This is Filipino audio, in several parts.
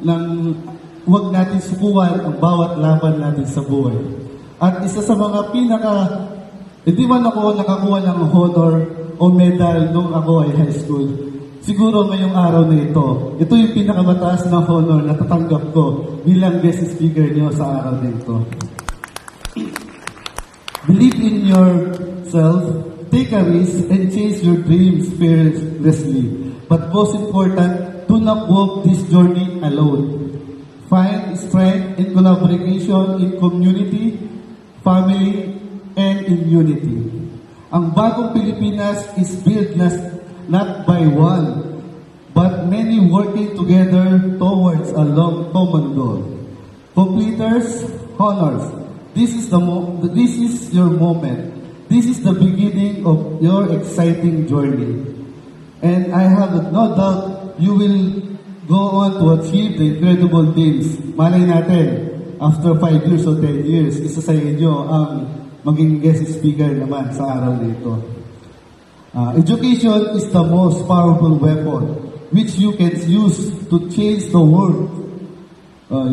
ng huwag natin sukuan ang bawat laban natin sa buhay. At isa sa mga hindi man ako nakakuha ng honor o medal nung ako ay high school. Siguro ngayong araw na ito yung pinakamataas na honor na tatanggap ko bilang guest speaker niyo sa araw na ito. Believe in yourself, take a risk, and chase your dreams fearlessly. But most important, do not walk this journey alone. Find strength in collaboration, in community, family, and in unity. Ang bagong Pilipinas is built not by one, but many working together towards a common goal. Completers, honors. This is your moment. This is the beginning of your exciting journey. And I have no doubt you will go on to achieve the incredible things. Malay natin, after 5 years or 10 years, isa sa inyo ang maging guest speaker naman sa araw na ito. Education is the most powerful weapon which you can use to change the world.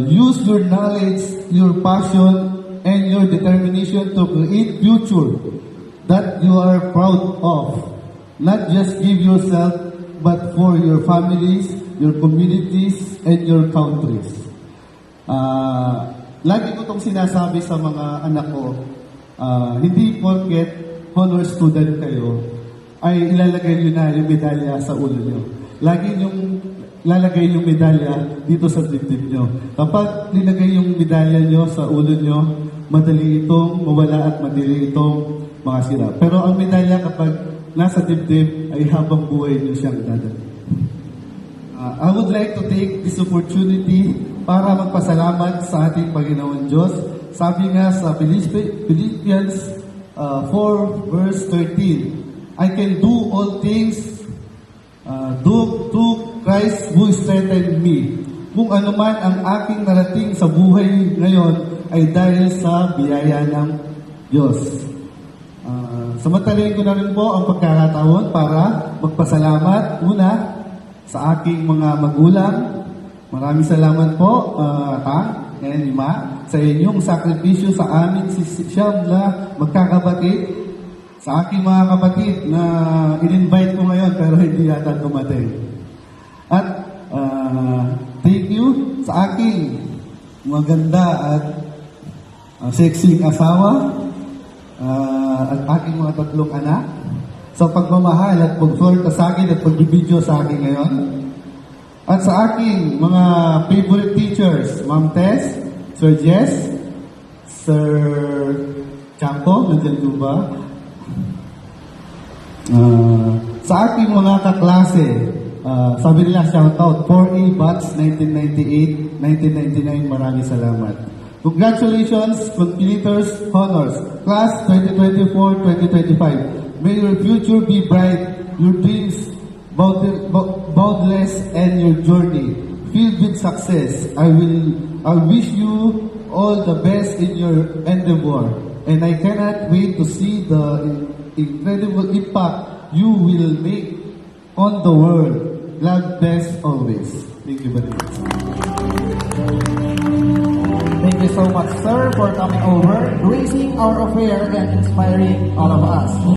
Use your knowledge, your passion, and your determination to create future that you are proud of. Not just give yourself, but for your families, your communities, and your countries. Lagi ko itong sinasabi sa mga anak ko, hindi porket honor student kayo, ay ilalagay nyo na yung medalya sa ulo nyo. Lagi nyong lalagay yung medalya dito sa dibdib nyo. Kapag nilagay yung medalya nyo sa ulo nyo, madali itong mawala at madali itong makasira. Pero ang medalya kapag nasa dibdib ay habang buhay nyo siyang dadali. I would like to take this opportunity para magpasalamat sa ating Panginoon Diyos. Sabi nga sa Philippians 4 verse 13, I can do all things through Christ who strengthened me. Kung ano man ang aking narating sa buhay ngayon ay dahil sa biyaya ng Diyos. Samantalahin ko na rin po ang pagkakataon para magpasalamat una sa aking mga magulang. Maraming salamat po, Tang and Ima, sa inyong sakripisyo sa amin siyam na magkakapatid. Sa aking mga kapatid na in-invite ko ngayon pero hindi yata dumating. At thank you sa aking maganda at sexy asawa at aking mga 3 anak sa pagmamahal at pag-suporta sa akin at pagbibideo sa akin ngayon. At sa aking mga favorite teachers, Ma'am Tess, Sir Jess, Sir Champo, nandiyan ko ba? Sa aking mga kaklase, sabi nila shoutout, 4A Batch 1998, 1999, maraming salamat. Congratulations, completers, honors, class 2024-2025. May your future be bright, your dreams boundless, and your journey filled with success. I wish you all the best in your endeavor, and I cannot wait to see the incredible impact you will make on the world. God bless always. Thank you very much. Thank you so much, sir, for coming over, gracing our affair and inspiring all of us.